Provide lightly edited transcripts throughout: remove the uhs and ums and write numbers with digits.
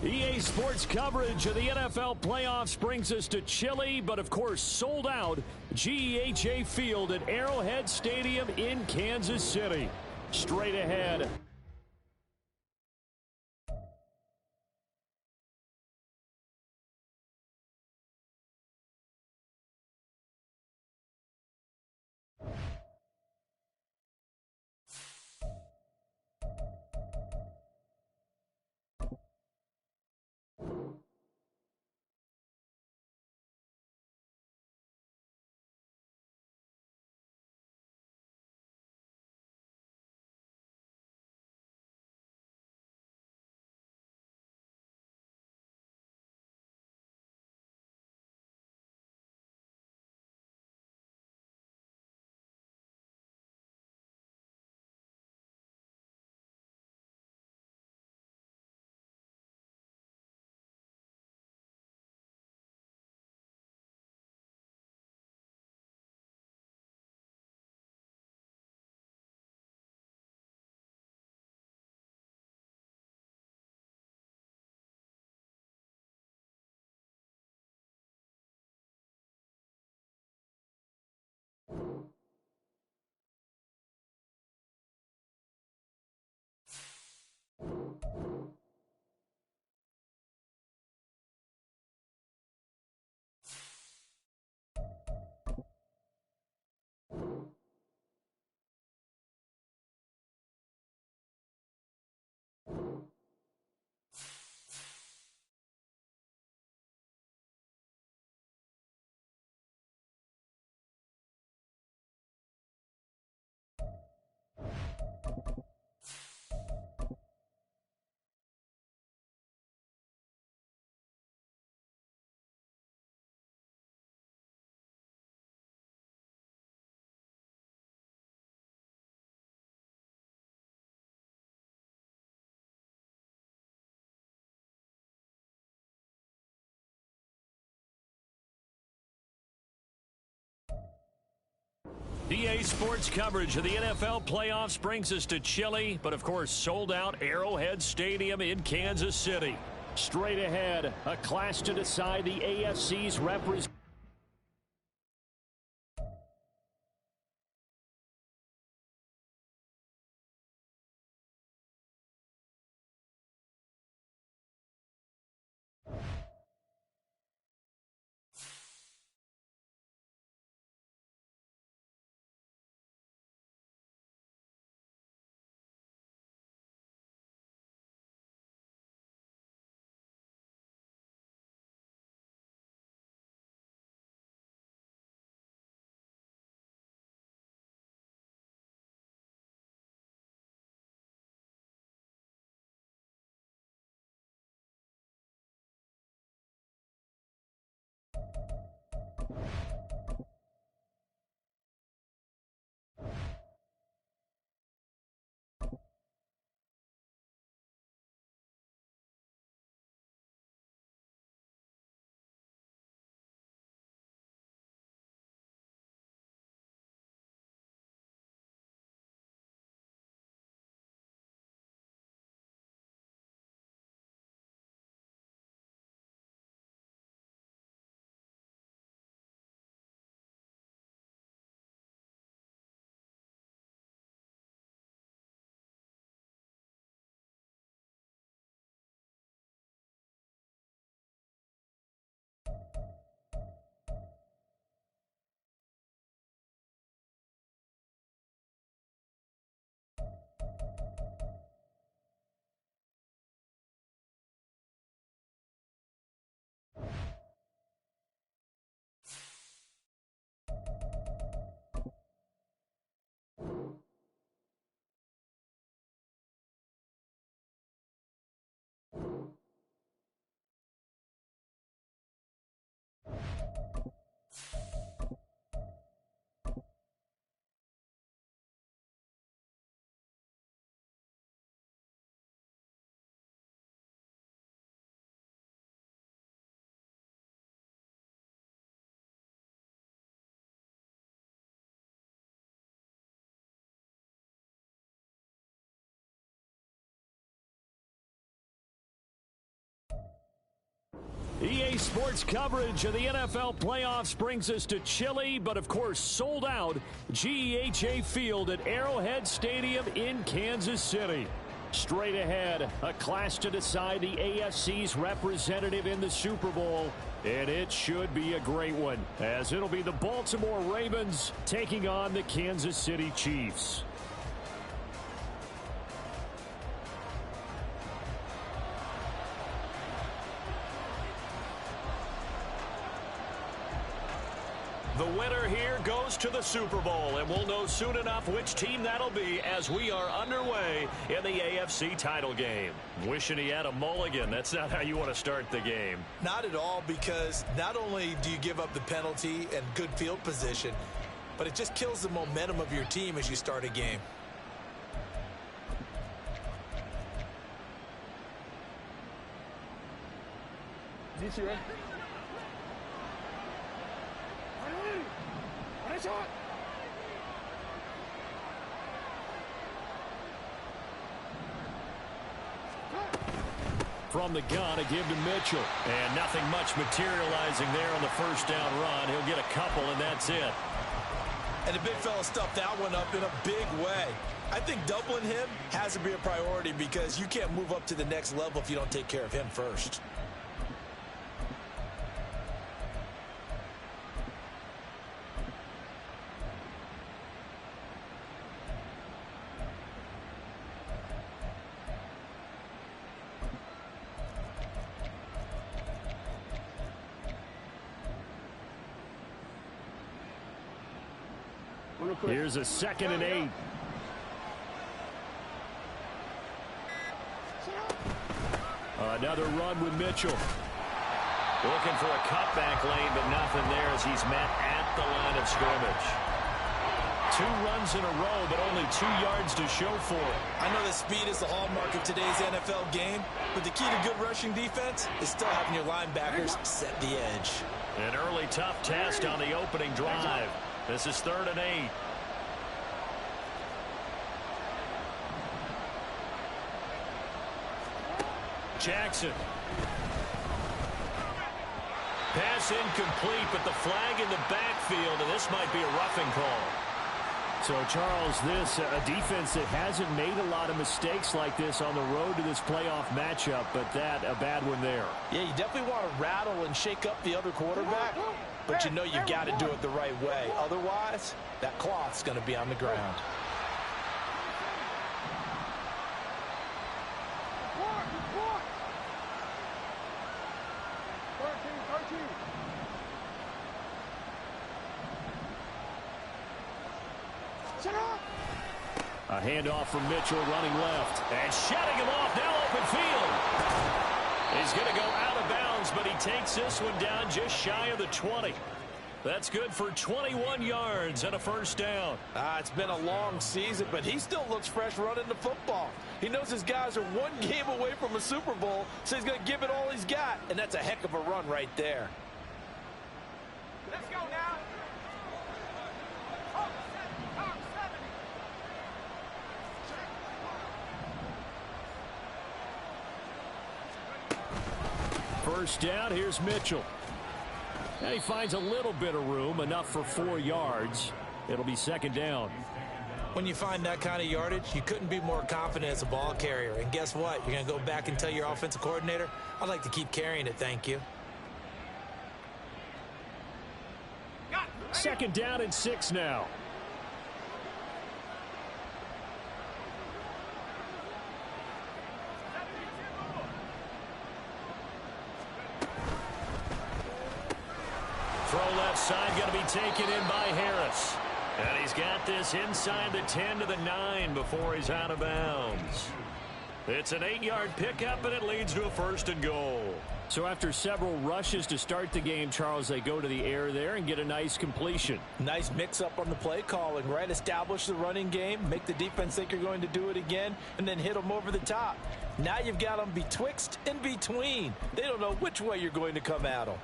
EA Sports coverage of the NFL playoffs brings us to chilly, but of course sold out GEHA Field at Arrowhead Stadium in Kansas City. Straight ahead. EA Sports coverage of the NFL playoffs brings us to chilly, but of course sold out Arrowhead Stadium in Kansas City. Straight ahead, a clash to decide the AFC's representative. EA Sports coverage of the NFL playoffs brings us to chilly, but of course sold out GEHA Field at Arrowhead Stadium in Kansas City. Straight ahead, a clash to decide the AFC's representative in the Super Bowl, and it should be a great one, as it'll be the Baltimore Ravens taking on the Kansas City Chiefs. The winner here goes to the Super Bowl, and we'll know soon enough which team that'll be as we are underway in the AFC title game. Wishing he had a mulligan. That's not how you want to start the game. Not at all, because not only do you give up the penalty and good field position, but it just kills the momentum of your team as you start a game. This year. From the gun, a give to Mitchell. And nothing much materializing there on the first down run. He'll get a couple, and that's it. And the big fella stuffed that one up in a big way. I think doubling him has to be a priority, because you can't move up to the next level if you don't take care of him first. Here's a 2nd and 8. Another run with Mitchell. Looking for a cutback lane, but nothing there as he's met at the line of scrimmage. 2 runs in a row, but only 2 yards to show for it. I know that speed is the hallmark of today's NFL game, but the key to good rushing defense is still having your linebackers set the edge. An early tough test on the opening drive. This is 3rd and 8. Jackson. Pass incomplete, but the flag in the backfield, and this might be a roughing call. So, Charles, this a defense that hasn't made a lot of mistakes like this on the road to this playoff matchup, but that a bad one there. Yeah, you definitely want to rattle and shake up the other quarterback, but you know you got to do it the right way. Otherwise, that cloth's going to be on the ground. A handoff from Mitchell running left. And shutting him off, now open field. He's going to go out of bounds, but he takes this one down just shy of the 20. That's good for 21 yards and a first down. It's been a long season, but he still looks fresh running the football. He knows his guys are 1 game away from a Super Bowl, so he's going to give it all he's got, and that's a heck of a run right there. Let's go now. First down, here's Mitchell. And he finds a little bit of room, enough for 4 yards. It'll be 2nd down. When you find that kind of yardage, you couldn't be more confident as a ball carrier. And guess what? You're going to go back and tell your offensive coordinator, I'd like to keep carrying it, thank you. 2nd down and 6 now. Throw left side, going to be taken in by Harris. And he's got this inside the 10 to the 9 before he's out of bounds. It's an 8-yard pickup, and it leads to a 1st and goal. So after several rushes to start the game, Charles, they go to the air there and get a nice completion. Nice mix-up on the play calling, right? Establish the running game, make the defense think you're going to do it again, and then hit them over the top. Now you've got them betwixt and between. They don't know which way you're going to come at them.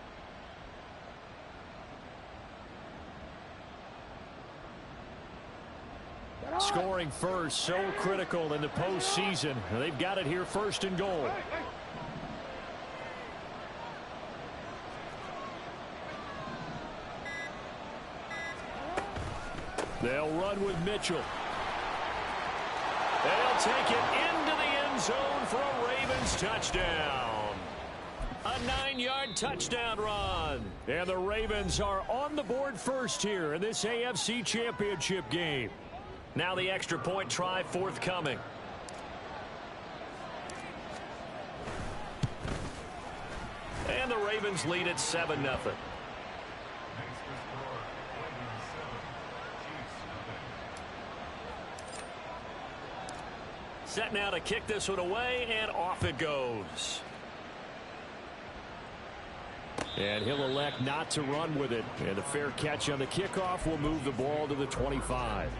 Scoring first, so critical in the postseason. They've got it here, 1st and goal. They'll run with Mitchell. They'll take it into the end zone for a Ravens touchdown. A 9-yard touchdown run. And the Ravens are on the board first here in this AFC Championship game. Now the extra point try forthcoming. And the Ravens lead at 7-0. Set now to kick this one away, and off it goes. And he'll elect not to run with it. And a fair catch on the kickoff will move the ball to the 25.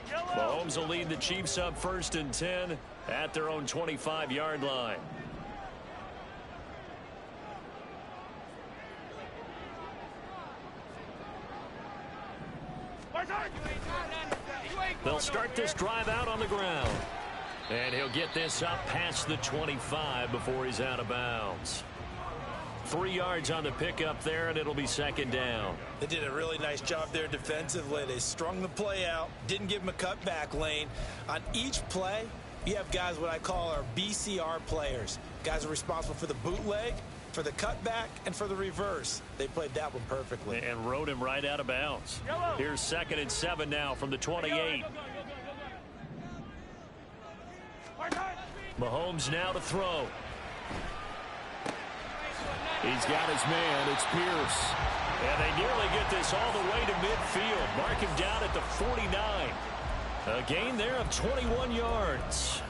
Mahomes will lead the Chiefs up 1st and 10 at their own 25-yard line. They'll start this drive out on the ground. And he'll get this up past the 25 before he's out of bounds. 3 yards on the pickup there, and it'll be 2nd down. They did a really nice job there defensively. They strung the play out, didn't give him a cutback lane. On each play, you have guys what I call our BCR players. Guys are responsible for the bootleg, for the cutback, and for the reverse. They played that one perfectly. And rode him right out of bounds. Here's 2nd and 7 now from the 28. Mahomes now to throw. He's got his man. It's Pierce. And they nearly get this all the way to midfield. Mark him down at the 49. A gain there of 21 yards.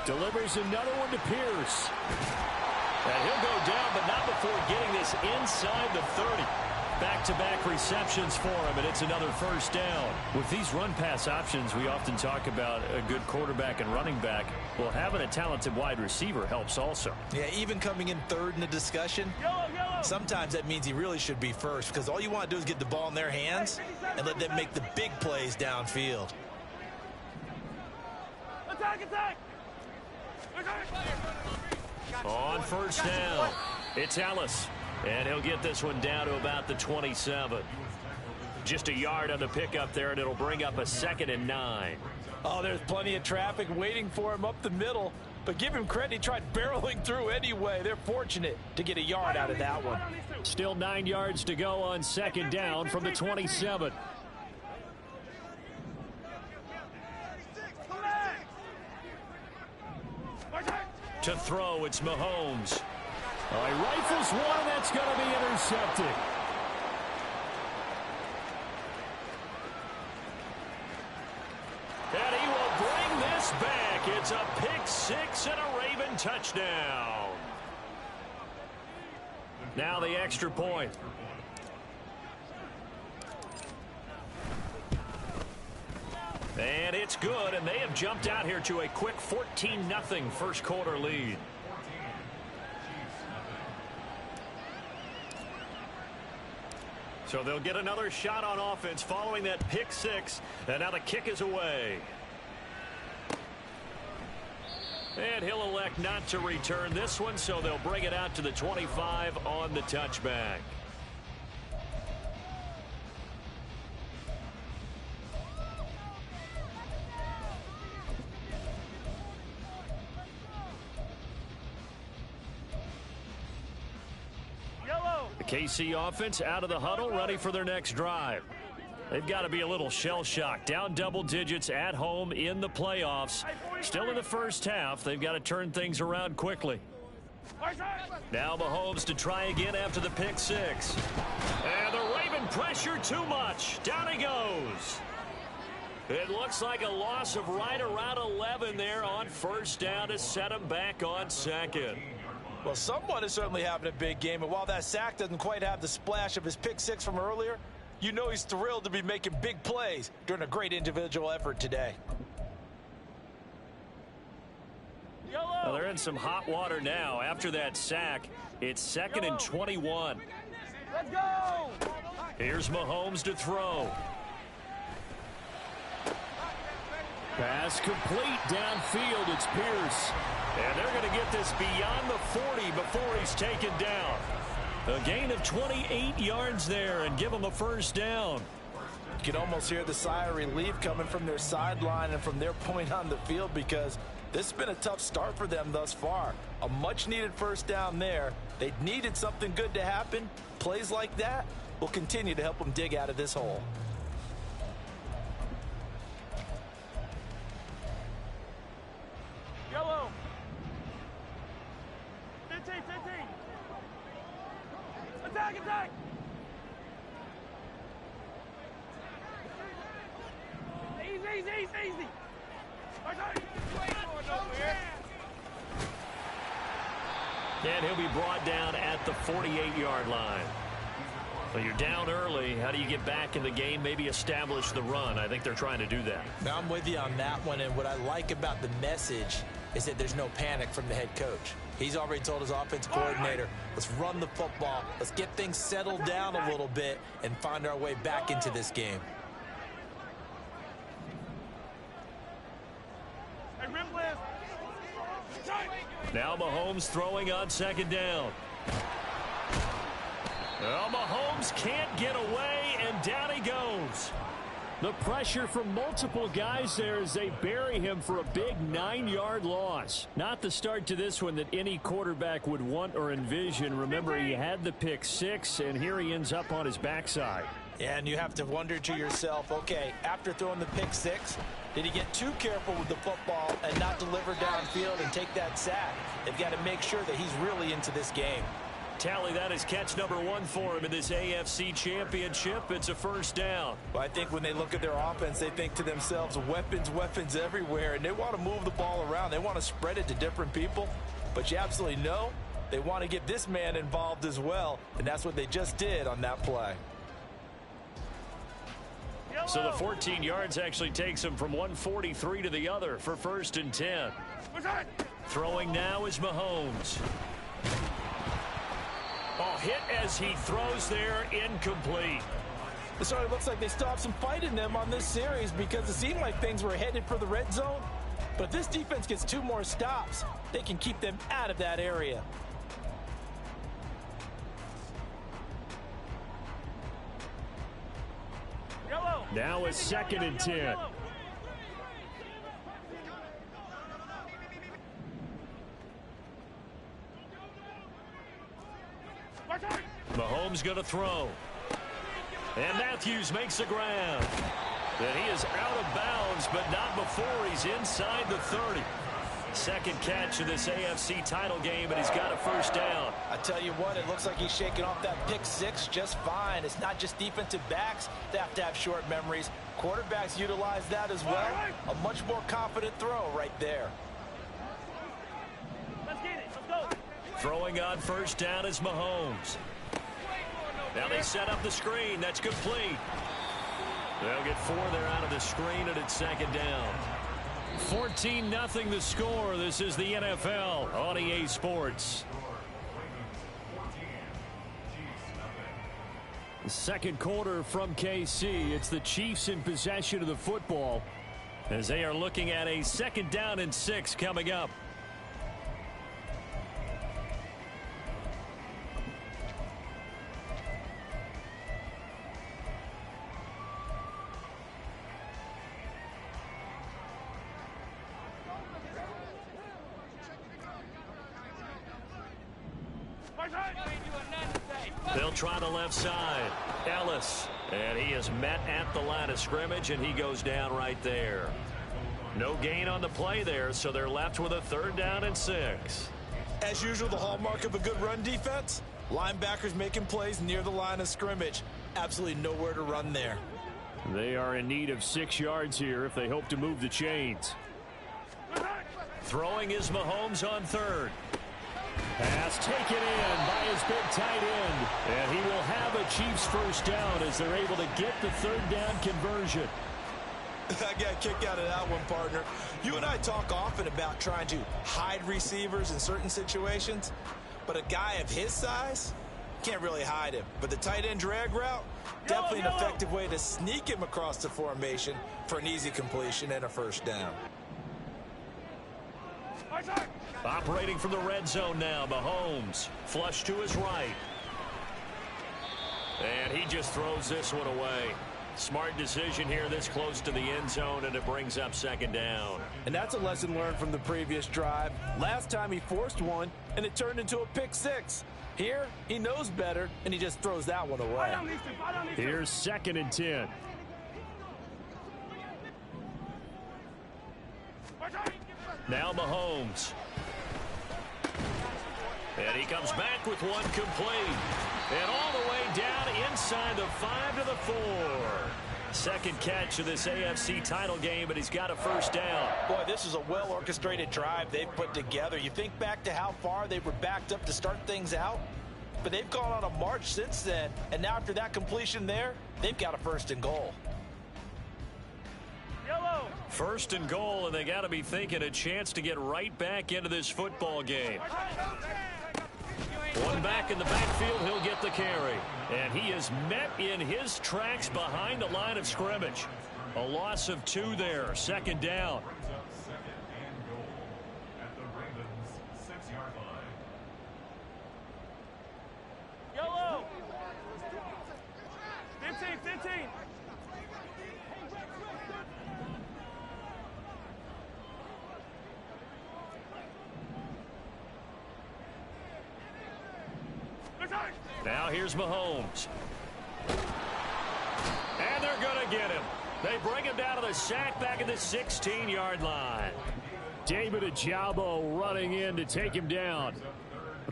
Delivers another one to Pierce. And he'll go down, but not before getting this inside the 30. Back-to-back receptions for him, and it's another 1st down. With these run-pass options, we often talk about a good quarterback and running back. Well, having a talented wide receiver helps also. Yeah, even coming in 3rd in the discussion, sometimes that means he really should be first, because all you want to do is get the ball in their hands and let them make the big plays downfield. Attack, attack! On 1st down, it's Ellis. And he'll get this one down to about the 27. Just a yard on the pickup there, and it'll bring up a 2nd and 9. Oh, there's plenty of traffic waiting for him up the middle. But give him credit, he tried barreling through anyway. They're fortunate to get a yard out of that one. Still 9 yards to go on 2nd down from the 27. To throw, it's Mahomes. He rifles one, and that's going to be intercepted. And he will bring this back. It's a pick 6 and a Raven touchdown. Now the extra point. And it's good, and they have jumped out here to a quick 14-0 first quarter lead. So they'll get another shot on offense following that pick 6, and now the kick is away. And he'll elect not to return this one, so they'll bring it out to the 25 on the touchback. The KC offense out of the huddle, ready for their next drive. They've got to be a little shell-shocked. Down double digits at home in the playoffs. Still in the first half. They've got to turn things around quickly. Now Mahomes to try again after the pick 6. And the Raven pressure too much. Down he goes. It looks like a loss of right around 11 there on 1st down to set him back on 2nd. Well, someone is certainly having a big game, and while that sack doesn't quite have the splash of his pick six from earlier, you know he's thrilled to be making big plays during a great individual effort today. Well, they're in some hot water now. After that sack, it's 2nd and 21. Let's go! Here's Mahomes to throw. Pass complete downfield. It's Pierce. And they're going to get this beyond the 40 before he's taken down. A gain of 28 yards there and give them a first down. You can almost hear the sigh of relief coming from their sideline and from their point on the field, because this has been a tough start for them thus far. A much-needed first down there. They needed something good to happen. Plays like that will continue to help them dig out of this hole. Yellow. 15, 15. Attack, attack. Easy, easy, easy. And he'll be brought down at the 48-yard line. Well, you're down early. How do you get back in the game? Maybe establish the run. I think they're trying to do that. Now, I'm with you on that one, and what I like about the message is that there's no panic from the head coach. He's already told his offense coordinator, let's run the football, let's get things settled down a little bit and find our way back into this game. Now Mahomes throwing on 2nd down. Well, Mahomes can't get away, and down he goes. The pressure from multiple guys there as they bury him for a big 9-yard loss. Not the start to this one that any quarterback would want or envision. Remember, he had the pick six, and here he ends up on his backside. Yeah, and you have to wonder to yourself, okay, after throwing the pick six, did he get too careful with the football and not deliver downfield and take that sack? They've got to make sure that he's really into this game. Tally, that is catch number 1 for him in this AFC Championship. It's a first down. Well, I think when they look at their offense, they think to themselves, weapons, weapons everywhere, and they want to move the ball around. They want to spread it to different people, but you absolutely know they want to get this man involved as well, and that's what they just did on that play. So the 14 yards actually takes him from 143 to the other for 1st and 10. Throwing now is Mahomes. Oh, hit as he throws there, incomplete. It sort of looks like they stopped some fight in them on this series, because it seemed like things were headed for the red zone. But if this defense gets 2 more stops, they can keep them out of that area. Now a 2nd and 10. Mahomes going to throw. And Matthews makes the grab. And he is out of bounds, but not before he's inside the 30. Second catch of this AFC title game, and he's got a first down. I tell you what, it looks like he's shaking off that pick six just fine. It's not just defensive backs that have to have short memories. Quarterbacks utilize that as well. A much more confident throw right there. Let's get it. Let's go. Throwing on first down is Mahomes. Now they set up the screen. That's complete. They'll get 4 there out of the screen, and it's 2nd down. 14-0 the score. This is the NFL on EA Sports. The second quarter from KC. It's the Chiefs in possession of the football as they are looking at a 2nd down and 6 coming up. They'll try the left side. Ellis. And he is met at the line of scrimmage, and he goes down right there. No gain on the play there, so they're left with a 3rd down and 6. As usual, the hallmark of a good run defense, linebackers making plays near the line of scrimmage. Absolutely nowhere to run there. They are in need of 6 yards here if they hope to move the chains. Throwing is Mahomes on 3rd. Pass taken in by his big tight end. And he will have a Chiefs first down as they're able to get the third down conversion. I got a kick out of that one, partner. You and I talk often about trying to hide receivers in certain situations, but a guy of his size can't really hide him. But the tight end drag route, definitely an effective way to sneak him across the formation for an easy completion and a first down. Operating from the red zone now, Mahomes. Flush to his right. And he just throws this one away. Smart decision here this close to the end zone, and it brings up second down. And that's a lesson learned from the previous drive. Last time he forced one, and it turned into a pick six. Here, he knows better, and he just throws that one away. Here's 2nd and 10. Now Mahomes. And he comes back with one complete. And all the way down inside the 5 to the 4. Second catch of this AFC title game, and he's got a first down. Boy, this is a well-orchestrated drive they've put together. You think back to how far they were backed up to start things out, but they've gone on a march since then, and now after that completion there, they've got a 1st and goal. Yellow. 1st and goal, and they got to be thinking a chance to get right back into this football game. One back in the backfield, he'll get the carry. And he is met in his tracks behind the line of scrimmage. A loss of 2 there, 2nd down. Yellow. 15. Now here's Mahomes. And they're going to get him. They bring him down to the sack back at the 16-yard line. David Ajabo running in to take him down.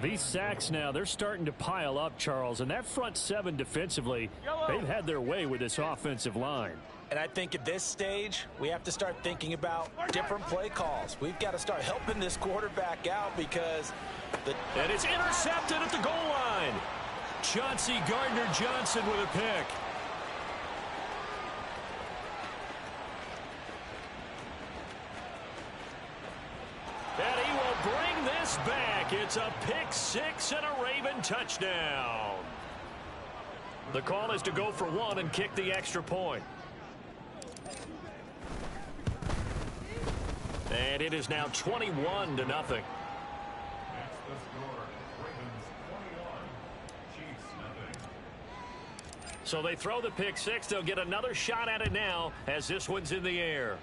These sacks now, they're starting to pile up, Charles. And that front 7 defensively, they've had their way with this offensive line. And I think at this stage, we have to start thinking about different play calls. We've got to start helping this quarterback out because and it's intercepted at the goal line. Chauncey Gardner-Johnson with a pick. And he will bring this back. It's a pick 6 and a Raven touchdown. The call is to go for 1 and kick the extra point. And it is now 21-0. So they throw the pick 6. They'll get another shot at it now as this one's in the air.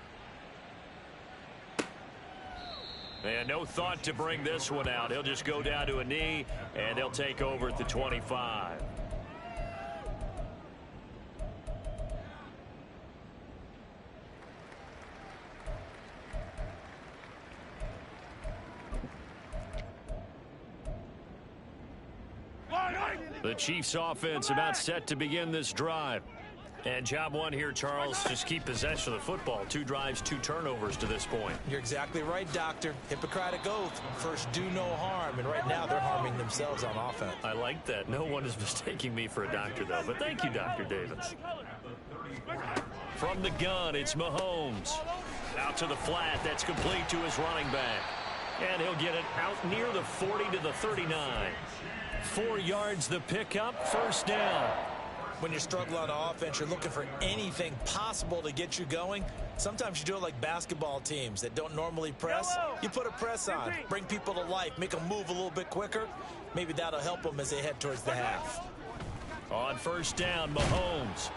And no thought to bring this one out. He'll just go down to a knee, and they'll take over at the 25. The Chiefs offense about set to begin this drive. And job 1 here, Charles, just keep possession of the football. 2 drives, 2 turnovers to this point. You're exactly right, Doctor. Hippocratic oath. First, do no harm. And right now, they're harming themselves on offense. I like that. No one is mistaking me for a doctor, though. But thank you, Dr. Davis. From the gun, it's Mahomes. Out to the flat. That's complete to his running back. And he'll get it out near the 40 to the 39. 4 yards the pickup, first down. When you're struggling on offense, you're looking for anything possible to get you going. Sometimes you do it like basketball teams that don't normally press. You put a press on, bring people to life, make them move a little bit quicker. Maybe that'll help them as they head towards the half. On first down, Mahomes.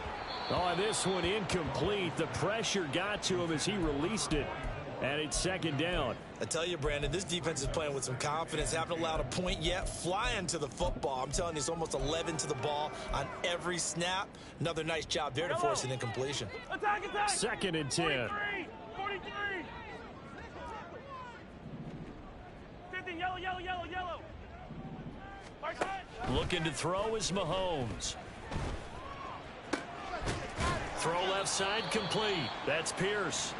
Oh, this one incomplete. The pressure got to him as he released it. And it's second down. I tell you, Brandon, this defense is playing with some confidence. Haven't allowed a point yet. Flying to the football. I'm telling you, it's almost 11 to the ball on every snap. Another nice job there to force an incompletion. Attack, attack. Second and 10. 43. 50, yellow. Looking to throw is Mahomes. Throw left side complete. That's Pierce.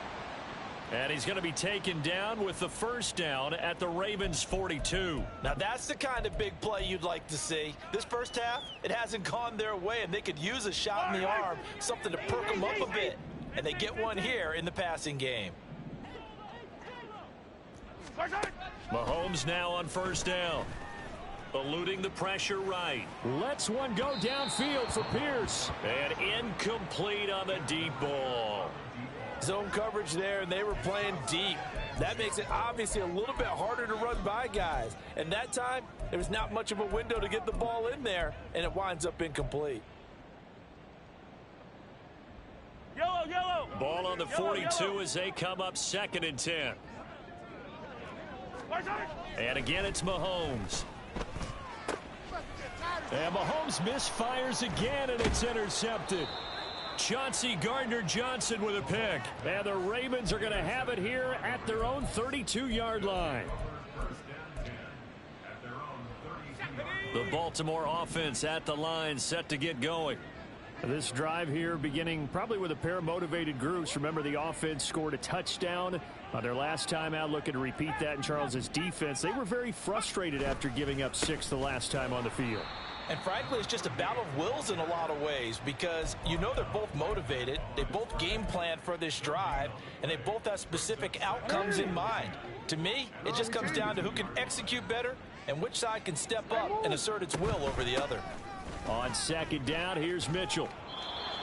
And he's going to be taken down with the first down at the Ravens' 42. Now that's the kind of big play you'd like to see. This first half, it hasn't gone their way, and they could use a shot in the arm, something to perk them up a bit. And they get one here in the passing game. Mahomes now on first down. Eluding the pressure right. Lets one go downfield for Pierce. And incomplete on the deep ball. Zone coverage there, and they were playing deep. That makes it obviously a little bit harder to run by guys. And that time, there was not much of a window to get the ball in there, and it winds up incomplete. Yellow, yellow. Ball on the 42 as they come up 2nd and 10. And again, it's Mahomes. And Mahomes misfires again, and it's intercepted. Chauncey Gardner-Johnson with a pick. And the Ravens are going to have it here at their own 32-yard line. The Baltimore offense at the line, set to get going. This drive here beginning probably with a pair of motivated groups. Remember, the offense scored a touchdown on their last time out, looking to repeat that in Charles's defense. They were very frustrated after giving up 6 the last time on the field. And frankly, it's just a battle of wills in a lot of ways, because you know they're both motivated, they both game plan for this drive, and they both have specific outcomes in mind. To me, it just comes down to who can execute better and which side can step up and assert its will over the other. On 2nd down, here's Mitchell.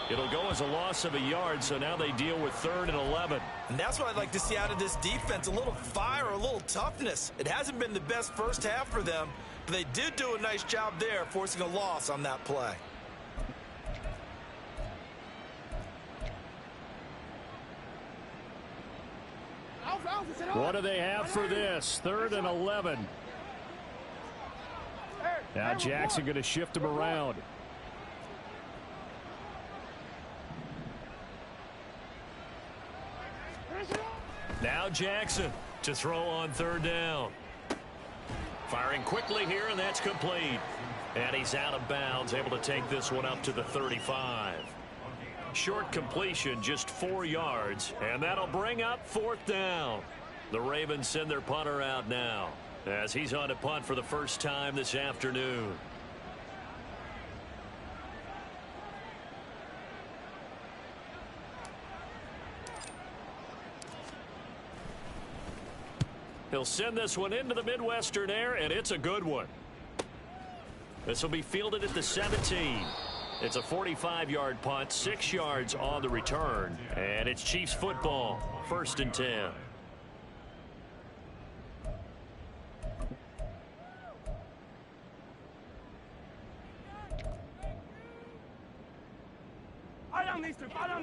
It'll go as a loss of a yard, so now they deal with 3rd and 11. And that's what I'd like to see out of this defense, a little fire, a little toughness. It hasn't been the best first half for them, but they did do a nice job there, forcing a loss on that play. What do they have for this? 3rd and 11. Now Jackson going to shift him around. Now Jackson to throw on 3rd down. Firing quickly here, and that's complete. And he's out of bounds, able to take this one up to the 35. Short completion, just 4 yards, and that'll bring up 4th down. The Ravens send their punter out now, as he's on to punt for the first time this afternoon. He'll send this one into the Midwestern air, and it's a good one. This will be fielded at the 17. It's a 45-yard punt, 6 yards on the return, and it's Chiefs football, 1st and 10.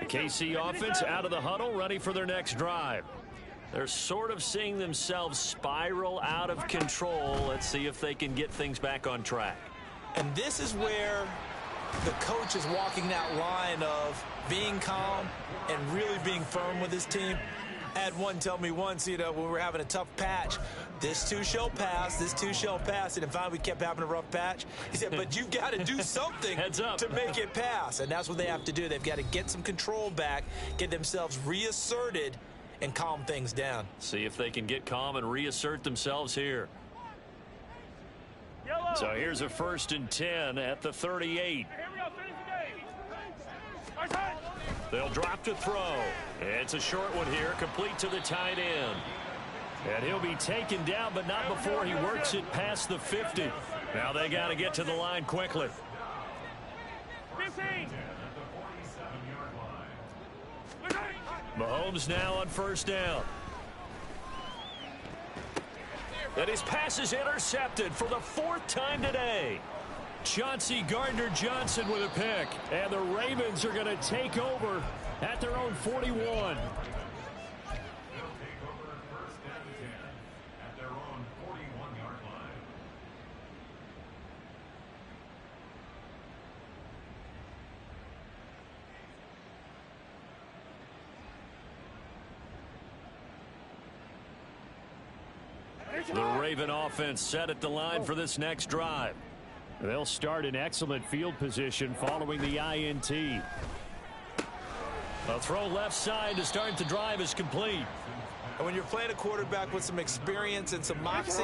KC offense out of the huddle, ready for their next drive. They're sort of seeing themselves spiral out of control. Let's see if they can get things back on track. And this is where the coach is walking that line of being calm and really being firm with his team. I had one tell me once, when we were having a tough patch, this too shall pass, this too shall pass. And finally we kept having a rough patch. He said, but you've got to do something to make it pass. And that's what they have to do. They've got to get some control back, get themselves reasserted, and calm things down. See if they can get calm and reassert themselves here. Yellow. So here's a 1st and 10 at the 38. Here we go. Finish the game. They'll drop to throw. It's a short one here, complete to the tight end. And he'll be taken down, but not before he works it past the 50. Now they got to get to the line quickly. 15. Mahomes now on 1st down. And his pass is intercepted for the 4th time today. Chauncey Gardner-Johnson with a pick. And the Ravens are going to take over at their own 41. The Raven offense set at the line for this next drive. They'll start in excellent field position following the INT. A throw left side to start the drive is complete. And when you're playing a quarterback with some experience and some moxie,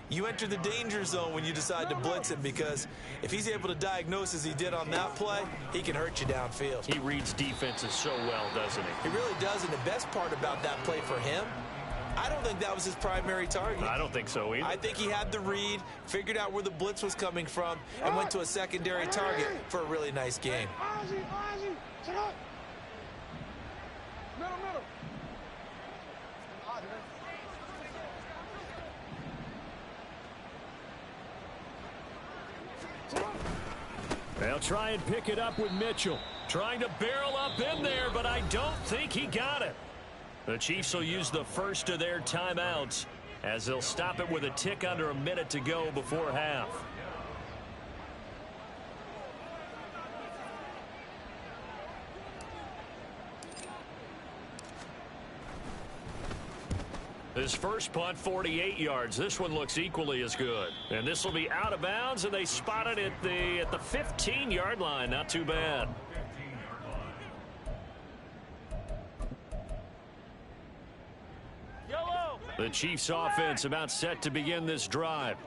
you enter the danger zone when you decide to blitz him, because if he's able to diagnose as he did on that play, he can hurt you downfield. He reads defenses so well, doesn't he? He really does, and the best part about that play for him, I don't think that was his primary target. I don't think so either. I think he had the read, figured out where the blitz was coming from, and went to a secondary target for a really nice game. They'll try and pick it up with Mitchell. Trying to barrel up in there, but I don't think he got it. The Chiefs will use the first of their timeouts as they'll stop it with a tick under a minute to go before half. His first punt, 48 yards. This one looks equally as good. And this will be out of bounds, and they spotted it at the 15-yard line. Not too bad. The Chiefs offense about set to begin this drive.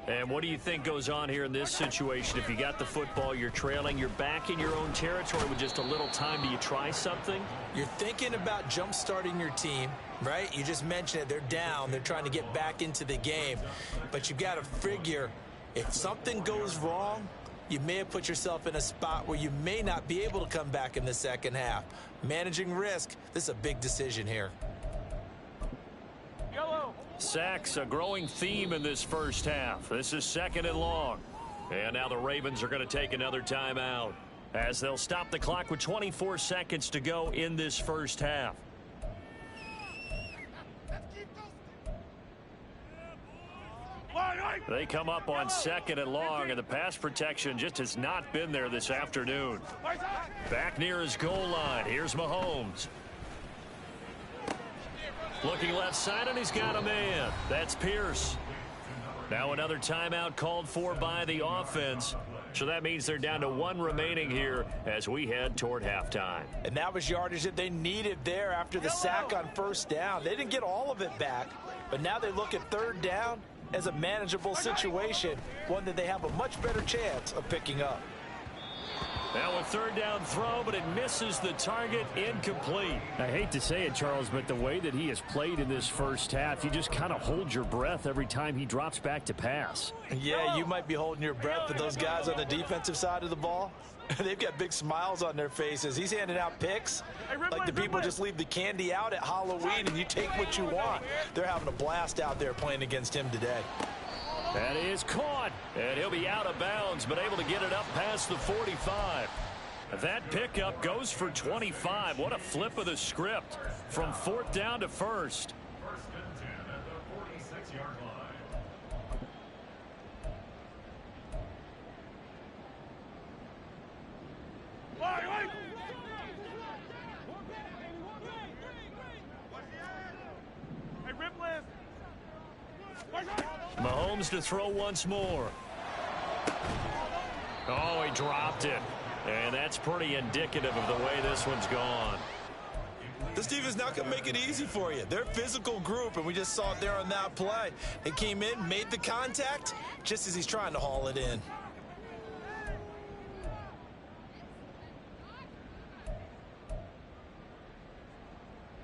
And what do you think goes on here in this situation? If you got the football, you're trailing, you're back in your own territory with just a little time. Do you try something? You're thinking about jump-starting your team, right? You just mentioned it. They're down. They're trying to get back into the game. But you've got to figure, if something goes wrong, you may have put yourself in a spot where you may not be able to come back in the second half. Managing risk, this is a big decision here. Sacks, a growing theme in this first half. This is 2nd and long. And now the Ravens are going to take another timeout as they'll stop the clock with 24 seconds to go in this first half. They come up on 2nd and long, and the pass protection just has not been there this afternoon. Back near his goal line. Here's Mahomes. Looking left side, and he's got a man. That's Pierce. Now another timeout called for by the offense. So that means they're down to 1 remaining here as we head toward halftime. And that was yardage that they needed there after the sack on first down. They didn't get all of it back, but now they look at 3rd down as a manageable situation, one that they have a much better chance of picking up. Now a 3rd down throw, but it misses the target, incomplete. I hate to say it, Charles, but the way that he has played in this first half, you just kind of hold your breath every time he drops back to pass. Yeah, you might be holding your breath, but those guys on the defensive side of the ball, they've got big smiles on their faces. He's handing out picks like the people just leave the candy out at Halloween and you take what you want. They're having a blast out there playing against him today. That is caught, and he'll be out of bounds, but able to get it up past the 45. That pickup goes for 25. What a flip of the script from 4th down to 1st. Mahomes to throw once more. Oh, he dropped it. And that's pretty indicative of the way this one's gone. This defense not going to make it easy for you. They're a physical group, and we just saw it there on that play. They came in, made the contact, just as he's trying to haul it in.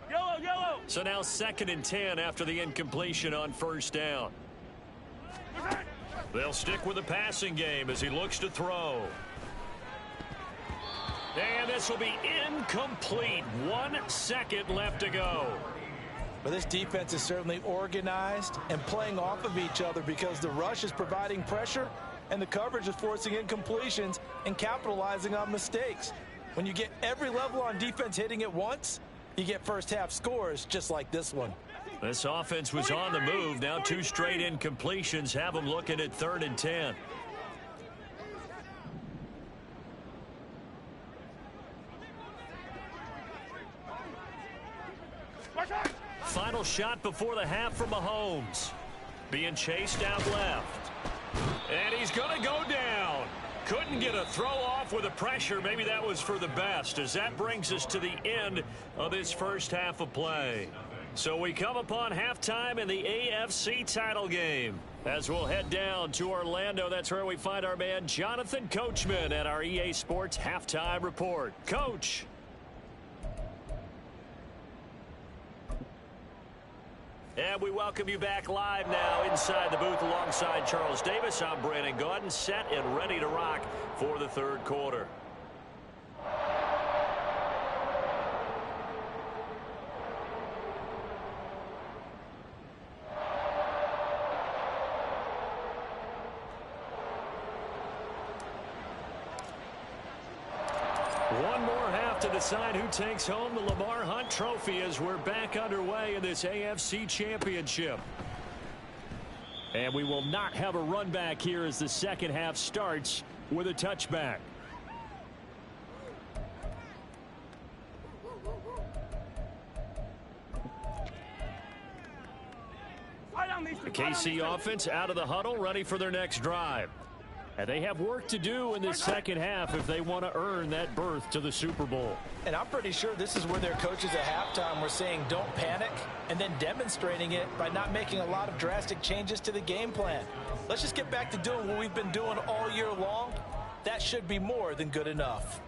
Yellow. So now 2nd and 10 after the incompletion on 1st down. They'll stick with the passing game as he looks to throw. And this will be incomplete. 1 second left to go. But this defense is certainly organized and playing off of each other because the rush is providing pressure and the coverage is forcing incompletions and capitalizing on mistakes. When you get every level on defense hitting at once, you get first half scores just like this one. This offense was on the move. Now 2 straight incompletions have them looking at 3rd and 10. Final shot before the half from Mahomes. Being chased out left. And he's going to go down. Couldn't get a throw off with the pressure. Maybe that was for the best, as that brings us to the end of this first half of play. So we come upon halftime in the AFC title game. As we'll head down to Orlando, that's where we find our man Jonathan Coachman at our EA Sports Halftime Report. Coach. And we welcome you back live now inside the booth alongside Charles Davis. I'm Brandon Gaudin, set and ready to rock for the third quarter. One more half to decide who takes home the Lamar Hunt Trophy as we're back underway in this AFC Championship. And we will not have a run back here as the second half starts with a touchback. The KC offense out of the huddle, ready for their next drive. And they have work to do in this second half if they want to earn that berth to the Super Bowl. And I'm pretty sure this is where their coaches at halftime were saying don't panic, and then demonstrating it by not making a lot of drastic changes to the game plan. Let's just get back to doing what we've been doing all year long. That should be more than good enough.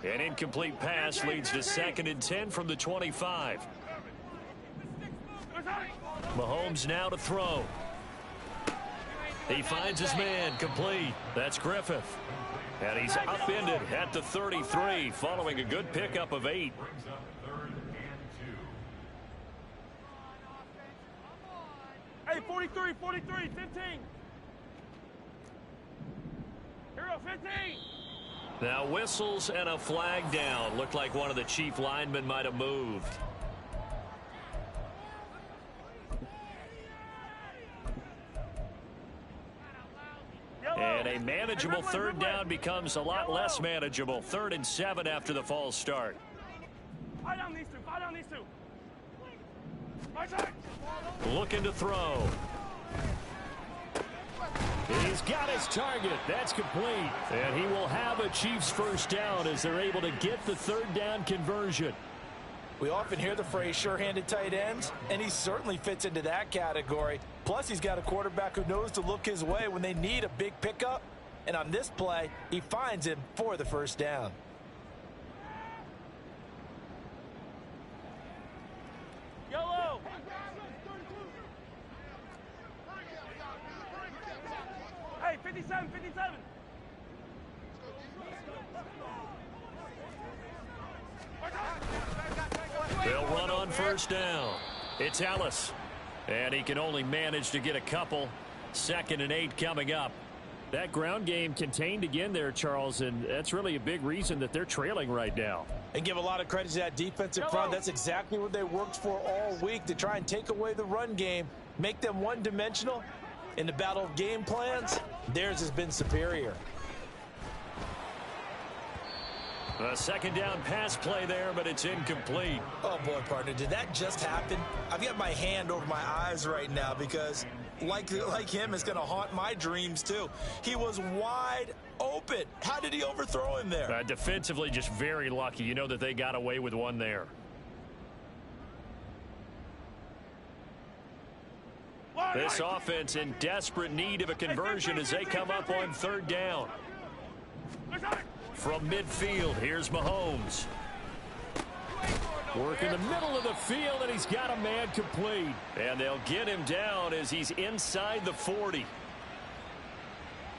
An incomplete pass leads to 2nd and 10 from the 25. Mahomes now to throw. He finds his man, complete. That's Griffith. And he's upended at the 33 following a good pickup of 8. Hey, 43, 15. Hero, 15. Now whistles and a flag down. Looked like one of the chief linemen might have moved. And a manageable third down becomes a lot less manageable. 3rd and 7 after the false start. Buy down these two. Looking to throw. He's got his target. That's complete. And he will have a Chiefs first down as they're able to get the third down conversion. We often hear the phrase sure-handed tight ends, and he certainly fits into that category. Plus, he's got a quarterback who knows to look his way when they need a big pickup. And on this play, he finds him for the first down. Yellow. Hey, 57. They'll run on first down. It's Ellis. And he can only manage to get a couple. 2nd and 8 coming up. That ground game contained again there, Charles, and that's really a big reason that they're trailing right now. And give a lot of credit to that defensive front. That's exactly what they worked for all week, to try and take away the run game, make them one-dimensional. In the battle of game plans, theirs has been superior. A 2nd down pass play there, but it's incomplete. Oh, boy, partner, did that just happen? I've got my hand over my eyes right now because, like him, it's going to haunt my dreams, too. He was wide open. How did he overthrow him there? Defensively, just very lucky. You know that they got away with one there. This offense in desperate need of a conversion as they come up on 3rd down. From midfield, here's Mahomes. Work in the middle of the field, and he's got a man complete. And they'll get him down as he's inside the 40.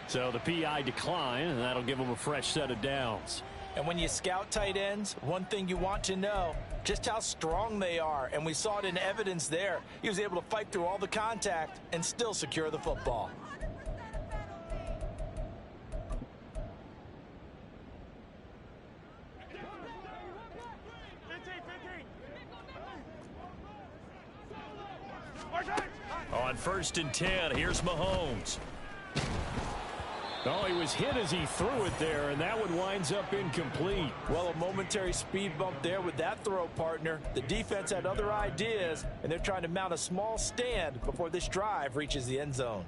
So the PI decline, and that'll give him a fresh set of downs. And when you scout tight ends, one thing you want to know, just how strong they are. And we saw it in evidence there. He was able to fight through all the contact and still secure the football. On 1st and 10, here's Mahomes. Oh, he was hit as he threw it there, and that one winds up incomplete. Well, a momentary speed bump there with that throw, partner. The defense had other ideas, and they're trying to mount a small stand before this drive reaches the end zone.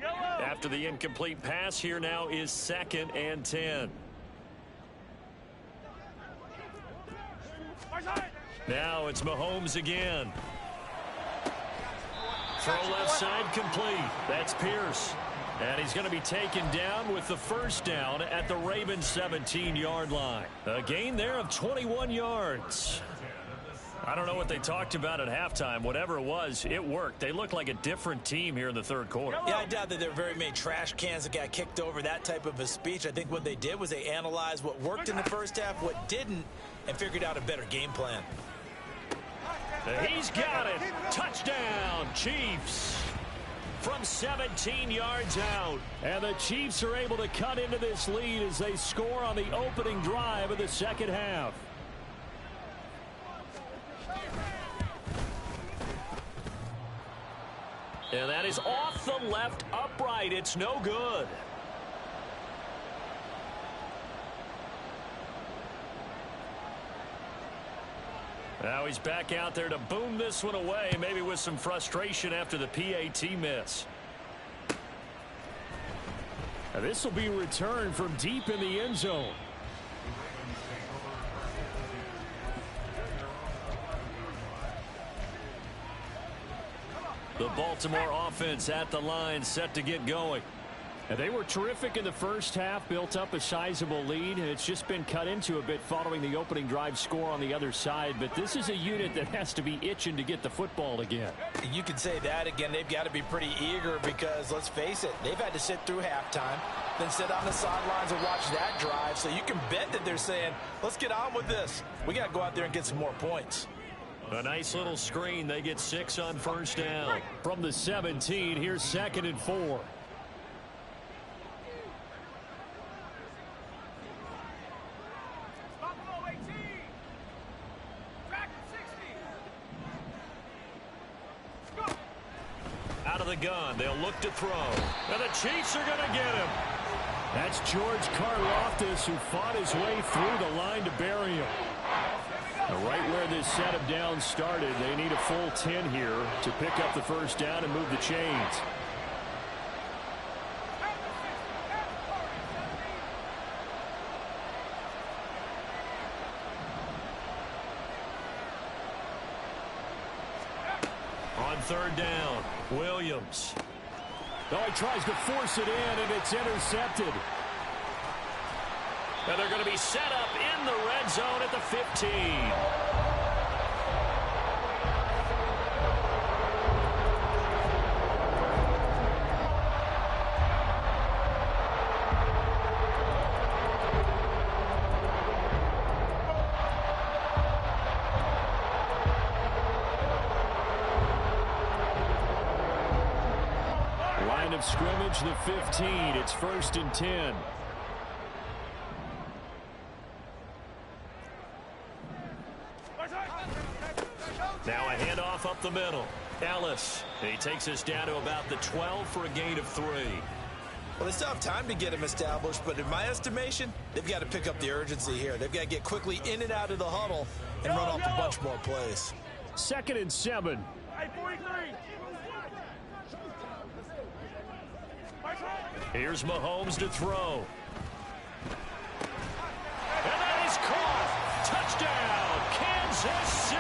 After the incomplete pass, here now is 2nd and 10. Now it's Mahomes again. Throw left side complete. That's Pierce. And he's going to be taken down with the first down at the Ravens 17-yard line. A gain there of 21 yards. I don't know what they talked about at halftime. Whatever it was, it worked. They look like a different team here in the third quarter. Yeah, I doubt that there were very many trash cans that got kicked over, that type of a speech. I think what they did was they analyzed what worked in the first half, what didn't, and figured out a better game plan. He's got it. Touchdown, Chiefs. From 17 yards out. And the Chiefs are able to cut into this lead as they score on the opening drive of the second half. And that is off the left upright. It's no good. Now he's back out there to boom this one away, maybe with some frustration after the PAT miss. Now this will be returned from deep in the end zone. The Baltimore offense at the line, set to get going. And they were terrific in the first half, built up a sizable lead, and it's just been cut into a bit following the opening drive score on the other side. But this is a unit that has to be itching to get the football again. You could say that again. They've got to be pretty eager because, let's face it, they've had to sit through halftime, then sit on the sidelines and watch that drive. So you can bet that they're saying, let's get on with this. We got to go out there and get some more points. A nice little screen. They get 6 on first down. From the 17, here's 2nd and 4. Out of the gun, they'll look to throw. And the Chiefs are going to get him. That's George Karlaftis, who fought his way through the line to bury him. Now, right where this set of downs started, they need a full 10 here to pick up the first down and move the chains. On third down, Williams. Oh, he tries to force it in, and it's intercepted. And they're going to be set up in the red zone at the 15. Line of scrimmage, the 15. It's 1st and 10. Now a handoff up the middle. Ellis. He takes us down to about the 12 for a gain of 3. Well, they still have time to get him established, but in my estimation, they've got to pick up the urgency here. They've got to get quickly in and out of the huddle and run off a bunch more plays. 2nd and 7. Here's Mahomes to throw. And that is caught. Touchdown, Kansas City.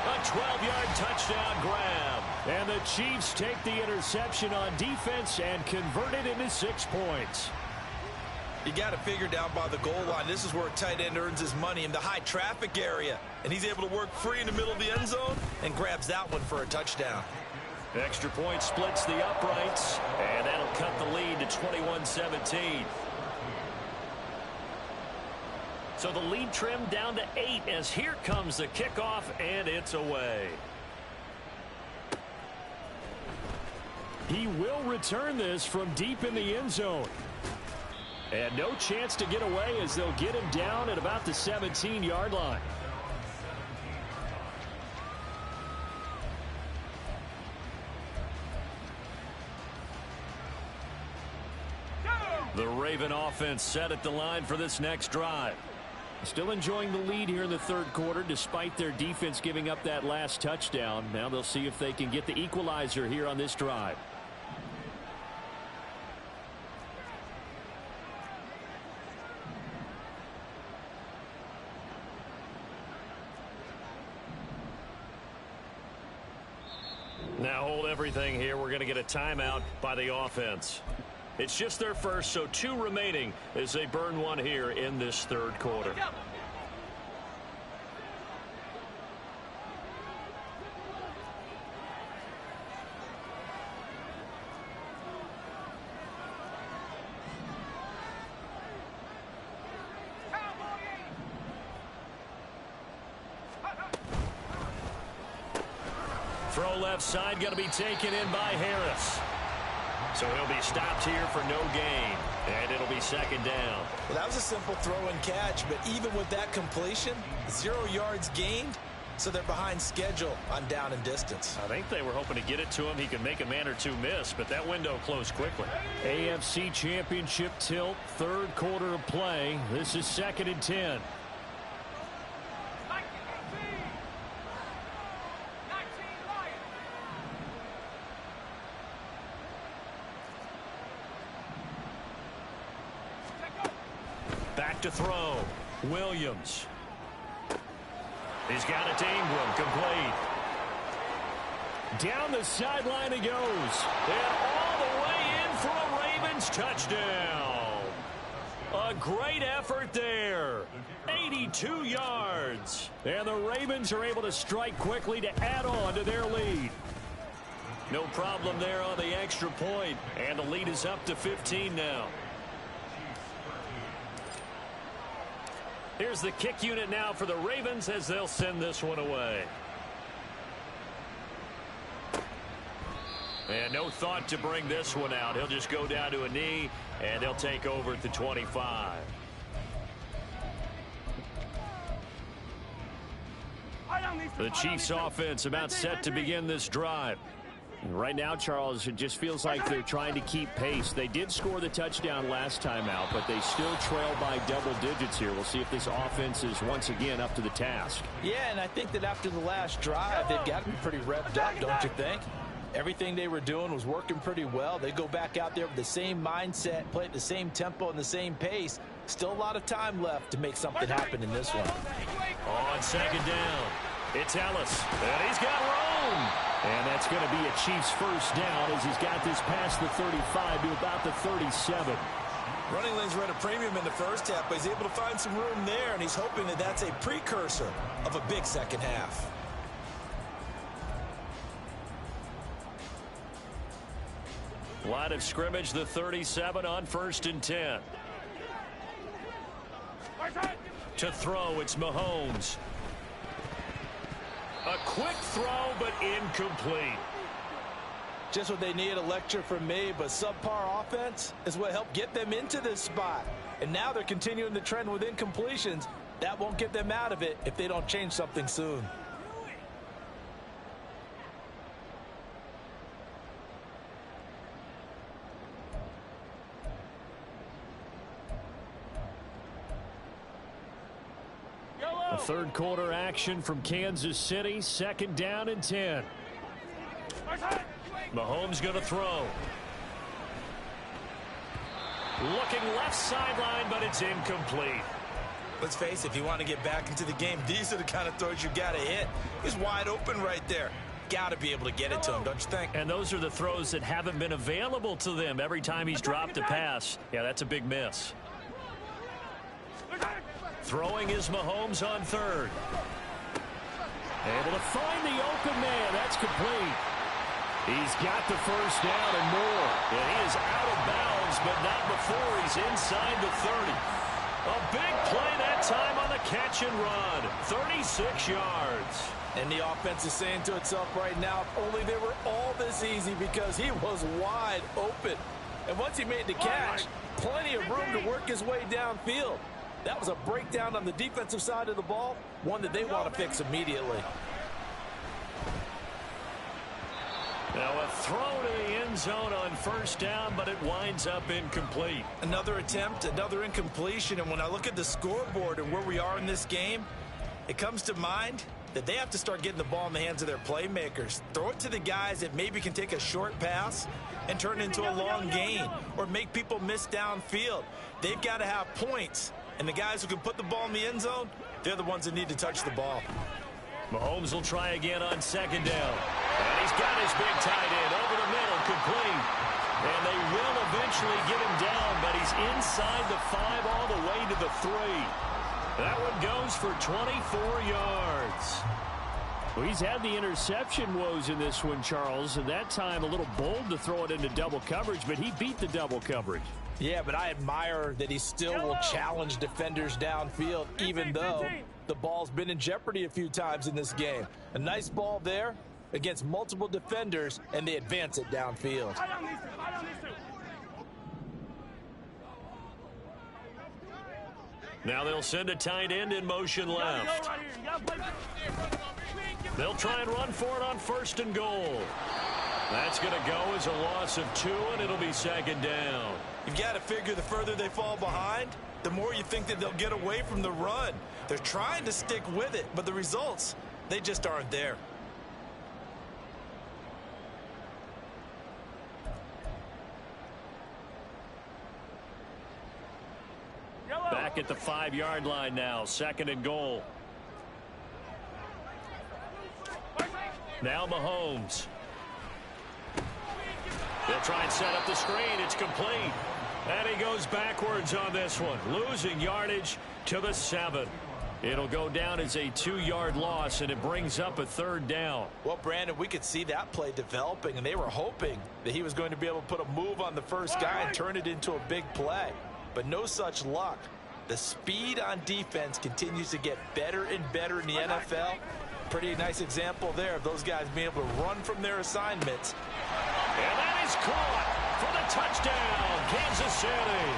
A 12-yard touchdown grab. And the Chiefs take the interception on defense and convert it into 6 points. You got to figure down by the goal line. This is where a tight end earns his money, in the high traffic area. And he's able to work free in the middle of the end zone and grabs that one for a touchdown. Extra point splits the uprights, and that'll cut the lead to 21-17. So the lead trimmed down to 8 as here comes the kickoff, and it's away. He will return this from deep in the end zone. And no chance to get away as they'll get him down at about the 17-yard line. The Raven offense set at the line for this next drive. Still enjoying the lead here in the third quarter despite their defense giving up that last touchdown. Now they'll see if they can get the equalizer here on this drive. Now hold everything here. We're going to get a timeout by the offense. It's just their first, so 2 remaining as they burn one here in this third quarter. Throw left side, going to be taken in by Harris. So he'll be stopped here for no gain, and it'll be second down. Well, that was a simple throw and catch, but even with that completion, 0 yards gained, so they're behind schedule on down and distance. I think they were hoping to get it to him. He could make a man or 2 miss, but that window closed quickly. AFC Championship tilt, third quarter of play. This is 2nd and 10. Back to throw. Williams. He's got it to Ingram. Complete. Down the sideline he goes. And all the way in for a Ravens touchdown. A great effort there. 82 yards. And the Ravens are able to strike quickly to add on to their lead. No problem there on the extra point. And the lead is up to 15 now. Here's the kick unit now for the Ravens as they'll send this one away. And no thought to bring this one out. He'll just go down to a knee, and they'll take over at the 25. The Chiefs offense about set to begin this drive. Right now, Charles, it just feels like they're trying to keep pace. They did score the touchdown last time out, but they still trail by double digits here. We'll see if this offense is once again up to the task. Yeah, and I think that after the last drive, they've got to be pretty revved up, don't you think? Everything they were doing was working pretty well. They go back out there with the same mindset, play at the same tempo and the same pace. Still a lot of time left to make something happen in this one. On second down, it's Ellis, and he's got room. And that's going to be a Chiefs first down as he's got this past the 35 to about the 37. Running lanes were at a premium in the first half, but he's able to find some room there, and he's hoping that that's a precursor of a big second half. Line of scrimmage, the 37 on 1st and 10. To throw, it's Mahomes. A quick throw, but incomplete. Just what they need, a lecture from me, but subpar offense is what helped get them into this spot. And now they're continuing the trend with incompletions. That won't get them out of it if they don't change something soon. A third quarter action from Kansas City. 2nd down and 10. Mahomes going to throw. Looking left sideline, but it's incomplete. Let's face it, if you want to get back into the game, these are the kind of throws you got to hit. He's wide open right there. Got to be able to get it to him, don't you think? And those are the throws that haven't been available to them every time he's dropped a pass. Yeah, that's a big miss. Throwing is Mahomes on 3rd. Able to find the open man. That's complete. He's got the first down and more. And he is out of bounds, but not before he's inside the 30. A big play that time on the catch and run. 36 yards. And the offense is saying to itself right now, if only they were all this easy, because he was wide open. And once he made the catch, plenty of room to work his way downfield. That was a breakdown on the defensive side of the ball, one that they want to fix immediately. Now a throw to the end zone on 1st down, but it winds up incomplete. Another attempt, another incompletion, and when I look at the scoreboard and where we are in this game, it comes to mind that they have to start getting the ball in the hands of their playmakers. Throw it to the guys that maybe can take a short pass and turn it into a long gain or make people miss downfield. They've got to have points. And the guys who can put the ball in the end zone, they're the ones that need to touch the ball. Mahomes will try again on 2nd down. And he He's got his big tight end over the middle, complete. And they will eventually get him down, but he's inside the 5 all the way to the 3. That one goes for 24 yards. Well, he's had the interception woes in this one, Charles, and that time a little bold to throw it into double coverage, but he beat the double coverage. Yeah, but I admire that he still will challenge defenders downfield, even though the ball's been in jeopardy a few times in this game. A nice ball there against multiple defenders, and they advance it downfield. Now they'll send a tight end in motion left. They'll try and run for it on 1st and goal. That's going to go as a loss of 2, and it'll be 2nd down. You've got to figure the further they fall behind, the more you think that they'll get away from the run. They're trying to stick with it, but the results, they just aren't there. Back at the 5-yard line now, 2nd and goal. Now Mahomes. They'll try and set up the screen. It's complete. And he goes backwards on this one, losing yardage to the 7. It'll go down as a 2-yard loss, and it brings up a 3rd down. Well, Brandon, we could see that play developing, and they were hoping that he was going to be able to put a move on the first guy and turn it into a big play. But no such luck. The speed on defense continues to get better and better in the NFL. Pretty nice example there of those guys being able to run from their assignments. And that is caught for the touchdown, Kansas City.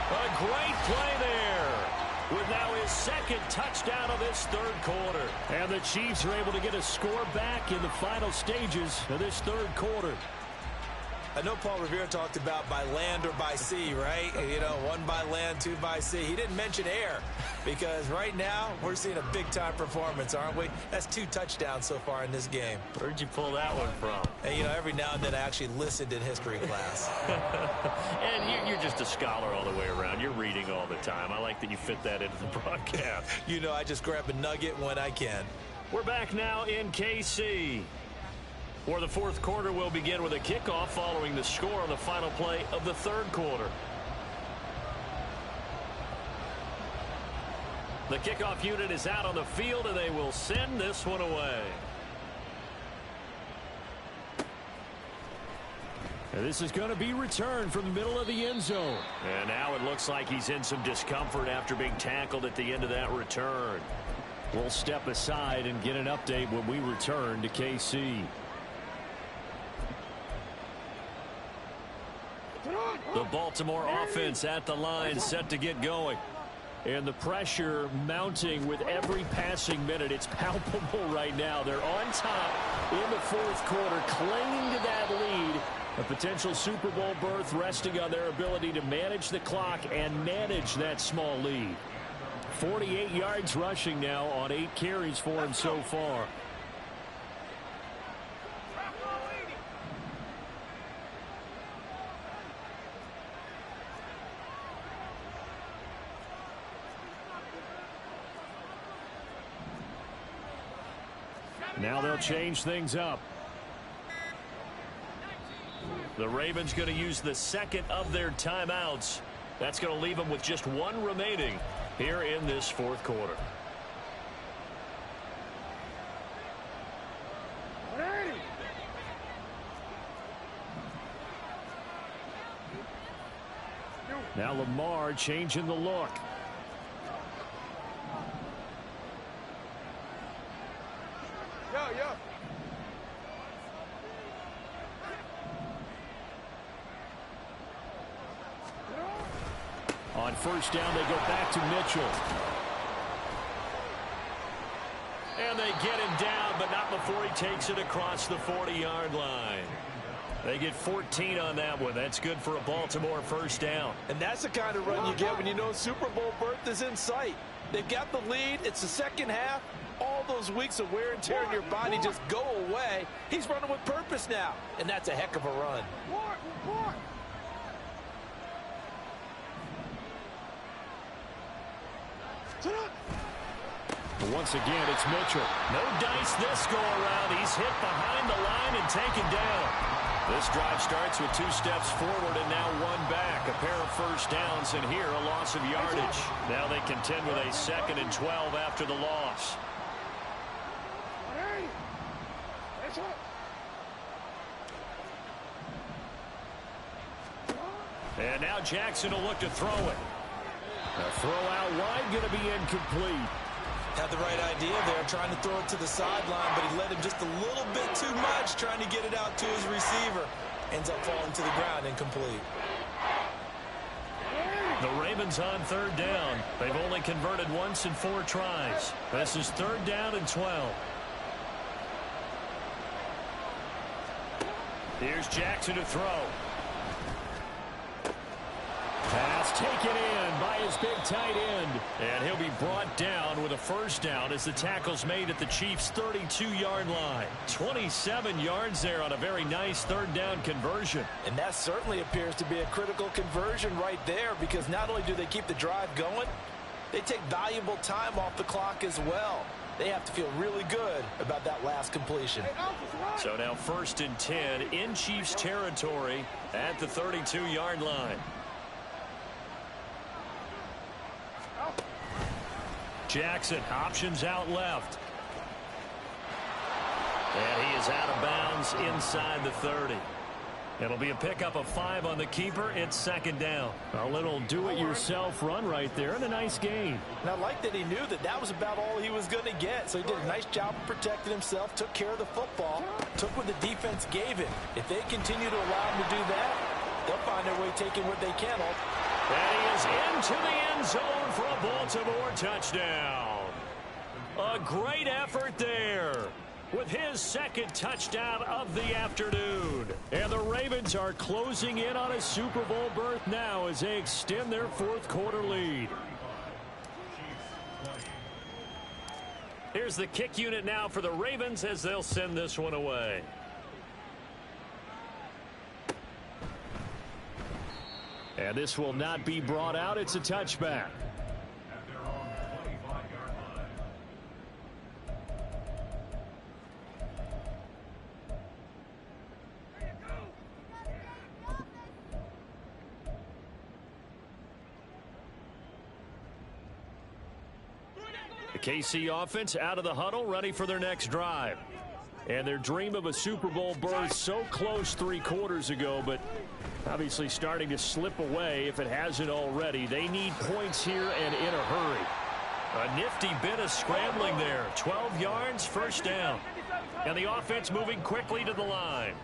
A great play there with now his 2nd touchdown of this 3rd quarter. And the Chiefs are able to get a score back in the final stages of this 3rd quarter. I know Paul Revere talked about by land or by sea, right? You know, 1 by land, 2 by sea. He didn't mention air because right now we're seeing a big-time performance, aren't we? That's 2 touchdowns so far in this game. Where'd you pull that one from? And, you know, every now and then I actually listened in history class. And you're just a scholar all the way around. You're reading all the time. I like that you fit that into the broadcast. You know, I just grab a nugget when I can. We're back now in KC, where the 4th quarter will begin with a kickoff following the score on the final play of the 3rd quarter. The kickoff unit is out on the field, and they will send this one away. And this is going to be returned from the middle of the end zone. And now it looks like he's in some discomfort after being tackled at the end of that return. We'll step aside and get an update when we return to KC. The Baltimore offense at the line, set to get going. And the pressure mounting with every passing minute. It's palpable right now. They're on top in the 4th quarter, clinging to that lead. A potential Super Bowl berth resting on their ability to manage the clock and manage that small lead. 48 yards rushing now on 8 carries for him so far. Now they'll change things up. The Ravens going to use the 2nd of their timeouts. That's going to leave them with just 1 remaining here in this 4th quarter. Now Lamar changing the look. On 1st down, they go back to Mitchell. And they get him down, but not before he takes it across the 40-yard line. They get 14 on that one. That's good for a Baltimore 1st down. And that's the kind of run you get when you know Super Bowl berth is in sight. They've got the lead. It's the 2nd half. All those weeks of wear and tear in your body just go away. He's running with purpose now, and that's a heck of a run. Once again, it's Mitchell. No dice this go-around. He's hit behind the line and taken down. This drive starts with 2 steps forward and now 1 back. A pair of first downs, and here a loss of yardage. Now they contend with a 2nd and 12 after the loss. And now Jackson will look to throw it. A throw out wide, going to be incomplete. Had the right idea there, trying to throw it to the sideline, but he let him just a little bit too much, trying to get it out to his receiver. Ends up falling to the ground, incomplete. The Ravens on 3rd down. They've only converted once in 4 tries. This is 3rd down and 12. Here's Jackson to throw. Pass taken in by his big tight end. And he'll be brought down with a first down as the tackle's made at the Chiefs' 32-yard line. 27 yards there on a very nice 3rd down conversion. And that certainly appears to be a critical conversion right there, because not only do they keep the drive going, they take valuable time off the clock as well. They have to feel really good about that last completion. So now 1st and 10 in Chiefs territory at the 32-yard line. Jackson options out left. And he is out of bounds inside the 30. It'll be a pickup of 5 on the keeper. It's 2nd down. A little do-it-yourself run right there, and a nice gain. And I like that he knew that that was about all he was going to get. So he did a nice job of protecting himself, took care of the football, took what the defense gave him. If they continue to allow him to do that, they'll find their way taking what they can. And he is into the end zone for a Baltimore touchdown. A great effort there with his 2nd touchdown of the afternoon. And the Ravens are closing in on a Super Bowl berth now as they extend their 4th quarter lead. Here's the kick unit now for the Ravens as they'll send this one away. And this will not be brought out. It's a touchback. The KC offense out of the huddle, ready for their next drive. And their dream of a Super Bowl berth so close 3 quarters ago, but obviously starting to slip away if it hasn't already. They need points here and in a hurry. A nifty bit of scrambling there. 12 yards, first down. And the offense moving quickly to the line.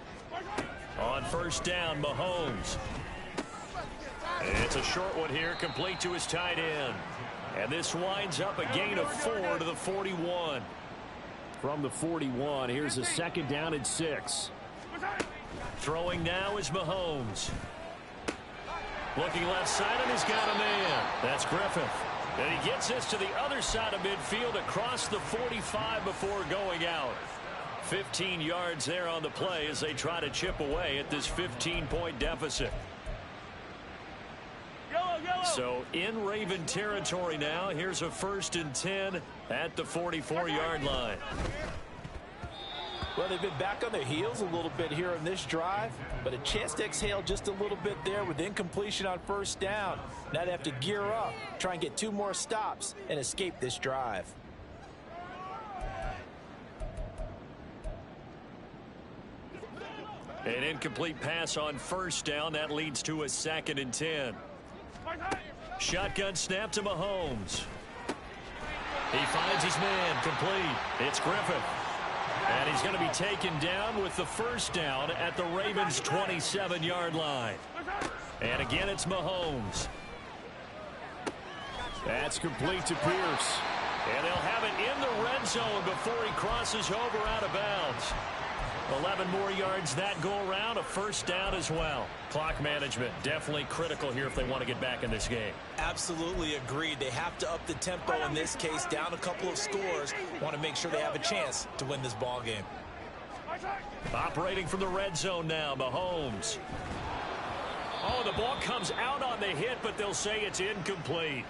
On first down, Mahomes. It's a short one here, complete to his tight end. And this winds up a gain of 4 to the 41. From the 41, here's a 2nd down and 6. Throwing now is Mahomes. Looking left side, and he's got a man. That's Griffith. And he gets this to the other side of midfield across the 45 before going out. 15 yards there on the play as they try to chip away at this 15-point deficit. So in Raven territory now. Here's a 1st and 10 at the 44-yard line. Well, they've been back on their heels a little bit here on this drive, but a chance to exhale just a little bit there with incompletion on first down. Now they have to gear up, try and get 2 more stops and escape this drive. An incomplete pass on first down. That leads to a 2nd and 10. Shotgun snap to Mahomes. He finds his man, complete. It's Griffith. And he's going to be taken down with the first down at the Ravens' 27-yard line. And again, it's Mahomes. That's complete to Pierce. And they'll have it in the red zone before he crosses over out of bounds. 11 more yards that go around, a first down as well. Clock management definitely critical here if they want to get back in this game. Absolutely agreed. They have to up the tempo in this case, down a couple of scores. Want to make sure they have a chance to win this ball game. Operating from the red zone now, Mahomes. Oh, the ball comes out on the hit, but they'll say it's incomplete.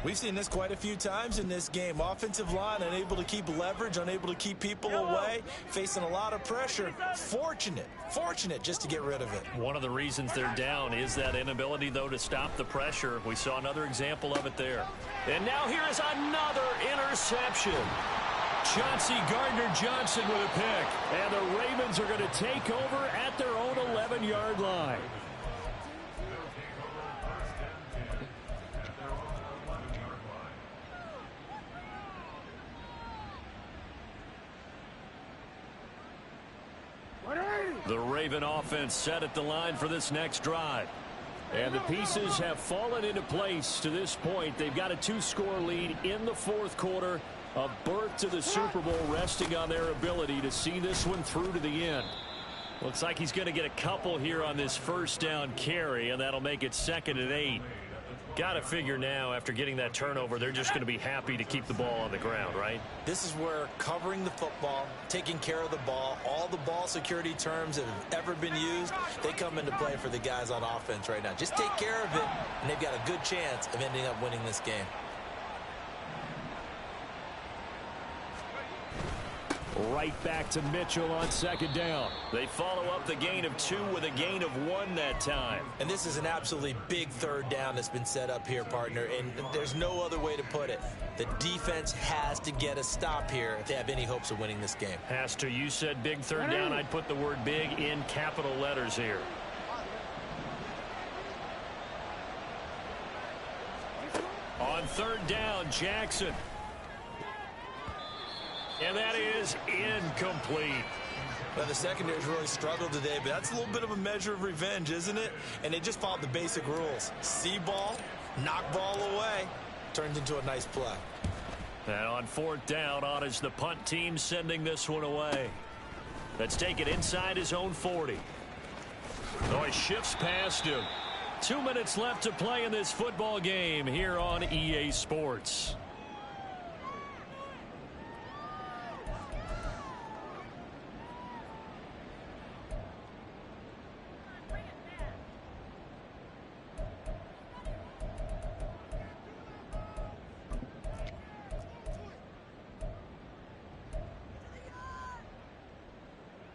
We've seen this quite a few times in this game. Offensive line unable to keep leverage, unable to keep people away, facing a lot of pressure. Fortunate just to get rid of it. One of the reasons they're down is that inability, though, to stop the pressure. We saw another example of it there. And now here is another interception. Chauncey Gardner-Johnson with a pick. And the Ravens are going to take over at their own 11-yard line. The Raven offense set at the line for this next drive. And the pieces have fallen into place to this point. They've got a 2-score lead in the fourth quarter. A berth to the Super Bowl resting on their ability to see this one through to the end. Looks like he's going to get a couple here on this first down carry, and that'll make it 2nd and 8. Got to figure now, after getting that turnover, they're just going to be happy to keep the ball on the ground, right? This is where covering the football, taking care of the ball, all the ball security terms that have ever been used, they come into play for the guys on offense right now. Just take care of it, and they've got a good chance of ending up winning this game. Right back to Mitchell on 2nd down. They follow up the gain of 2 with a gain of 1 that time. And this is an absolutely big 3rd down that's been set up here, partner, and there's no other way to put it. The defense has to get a stop here if they have any hopes of winning this game. Has to. You said big 3rd down. I'd put the word big in capital letters here. On 3rd down, Jackson. And that is incomplete. Well, the secondary's really struggled today, but that's a little bit of a measure of revenge, isn't it? And they just followed the basic rules. See ball, knock ball away. Turns into a nice play. And on 4th down, on is the punt team sending this one away. Let's take it inside his own 40. Oh, he shifts past him. 2 minutes left to play in this football game here on EA Sports.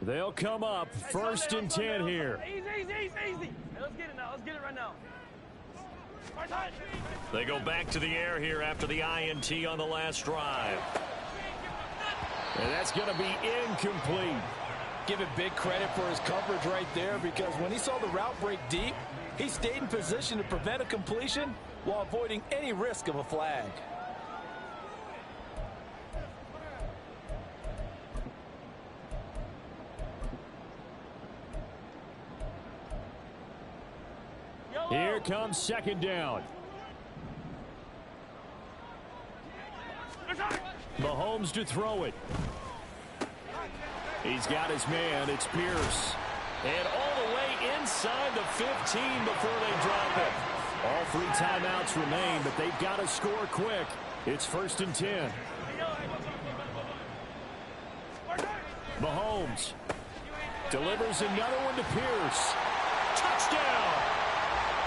They'll come up 1st and 10 here. Easy. Hey, let's get it now. Let's get it right now. They go back to the air here after the INT on the last drive. And that's going to be incomplete. Give it big credit for his coverage right there, because when he saw the route break deep, he stayed in position to prevent a completion while avoiding any risk of a flag. Here comes 2nd down. Mahomes to throw it. He's got his man. It's Pierce. And all the way inside the 15 before they drop it. All 3 timeouts remain, but they've got to score quick. It's 1st and 10. Mahomes delivers another one to Pierce. Touchdown!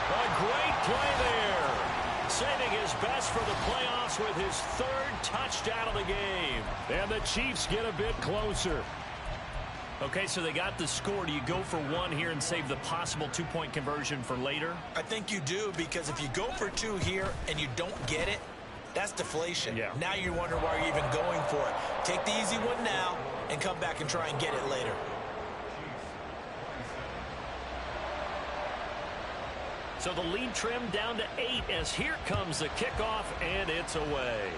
A great play there. Saving his best for the playoffs with his 3rd touchdown of the game. And the Chiefs get a bit closer. Okay, so they got the score. Do you go for 1 here and save the possible 2-point conversion for later? I think you do, because if you go for 2 here and you don't get it, that's deflation. Yeah. Now you wonder why you're even going for it. Take the easy one now and come back and try and get it later. So the lead trimmed down to 8 as here comes the kickoff, and it's away.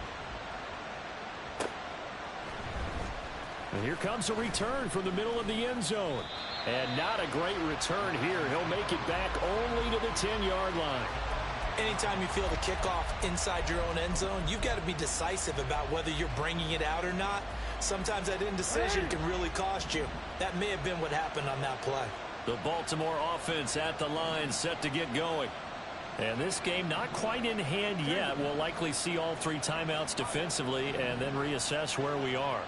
And here comes a return from the middle of the end zone. And not a great return here. He'll make it back only to the 10-yard line. Anytime you feel the kickoff inside your own end zone, you've got to be decisive about whether you're bringing it out or not. Sometimes that indecision can really cost you. That may have been what happened on that play. The Baltimore offense at the line, set to get going. And this game not quite in hand yet. We'll likely see all 3 timeouts defensively and then reassess where we are.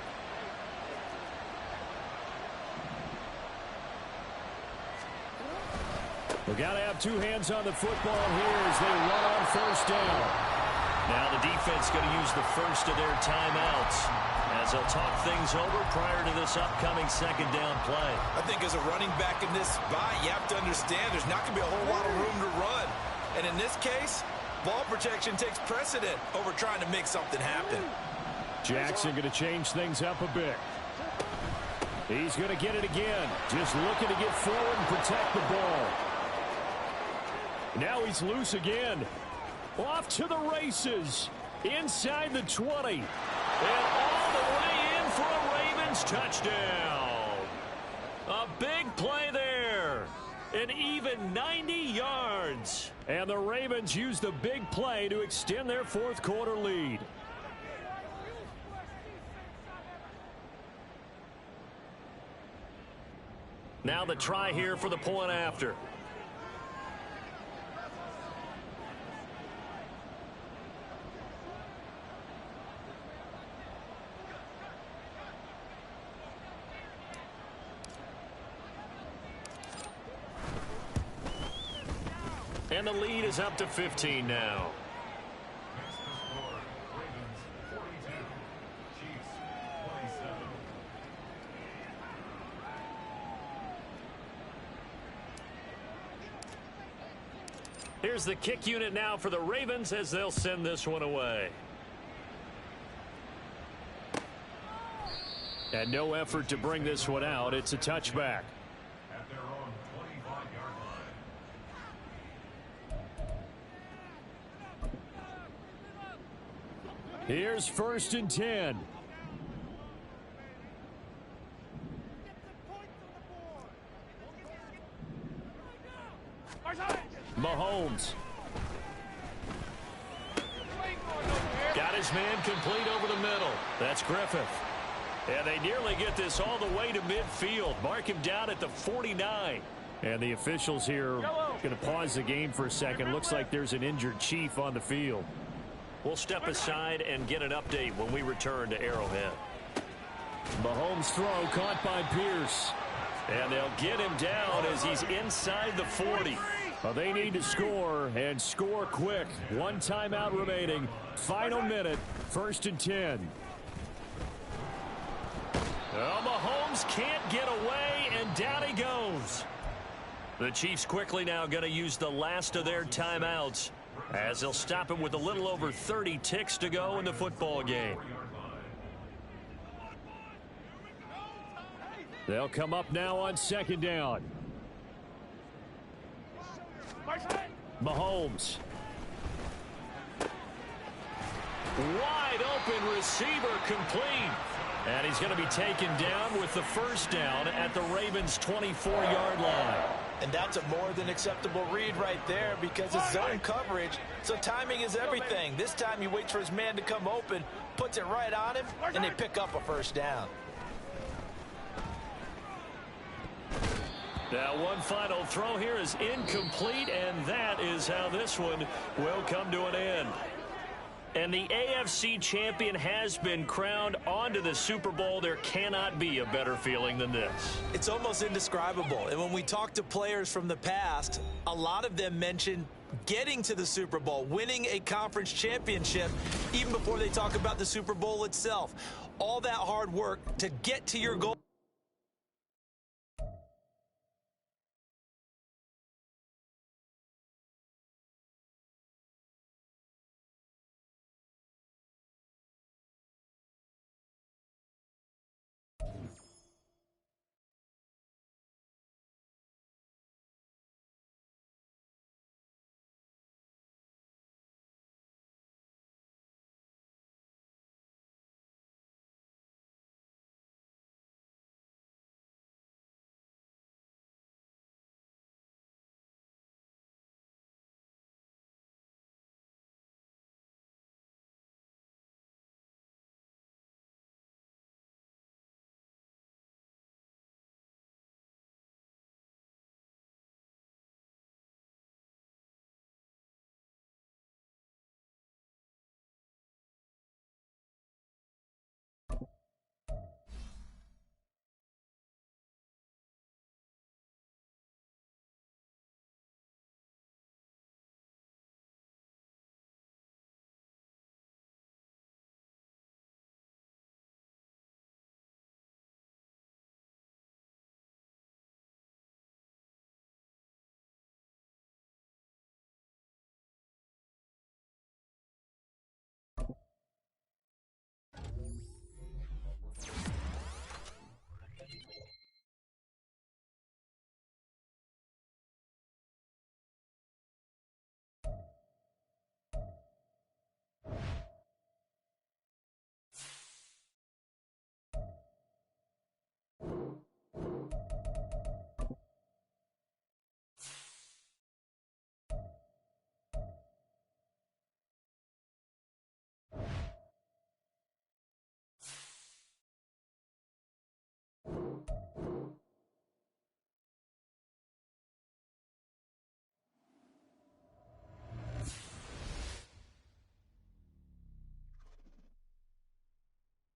We've got to have 2 hands on the football here as they run on 1st down. Now the defense going to use the first of their timeouts as they'll talk things over prior to this upcoming second down play. I think as a running back in this spot, you have to understand there's not going to be a whole lot of room to run. And in this case, ball protection takes precedent over trying to make something happen. Jackson going to change things up a bit. He's going to get it again. Just looking to get forward and protect the ball. Now he's loose again. Off to the races. Inside the 20. And all the way in for a Ravens touchdown. A big play there. An even 90 yards. And the Ravens use the big play to extend their fourth quarter lead. Now the try here for the point after. And the lead is up to 15 now. Here's the kick unit now for the Ravens as they'll send this one away. And no effort to bring this one out. It's a touchback. At their own 25-yard line. Here's 1st and 10. Mahomes. Got his man complete over the middle. That's Griffith. And they nearly get this all the way to midfield. Mark him down at the 49. And the officials here going to pause the game for a second. Looks like there's an injured Chief on the field. We'll step aside and get an update when we return to Arrowhead. Mahomes' throw caught by Pierce. And they'll get him down as he's inside the 40. Well, they need to score and score quick. One timeout remaining. Final minute. 1st and 10. Well, Mahomes can't get away, and down he goes. The Chiefs quickly now going to use the last of their timeouts as they'll stop him with a little over 30 ticks to go in the football game. They'll come up now on 2nd down. Mahomes. Wide open receiver complete. And he's going to be taken down with the first down at the Ravens' 24-yard line. And that's a more than acceptable read right there because it's zone coverage, so timing is everything. This time he waits for his man to come open, puts it right on him, and they pick up a first down. Now one final throw here is incomplete, and that is how this one will come to an end. And the AFC champion has been crowned onto the Super Bowl. There cannot be a better feeling than this. It's almost indescribable. And when we talk to players from the past, a lot of them mention getting to the Super Bowl, winning a conference championship, even before they talk about the Super Bowl itself. All that hard work to get to your goal.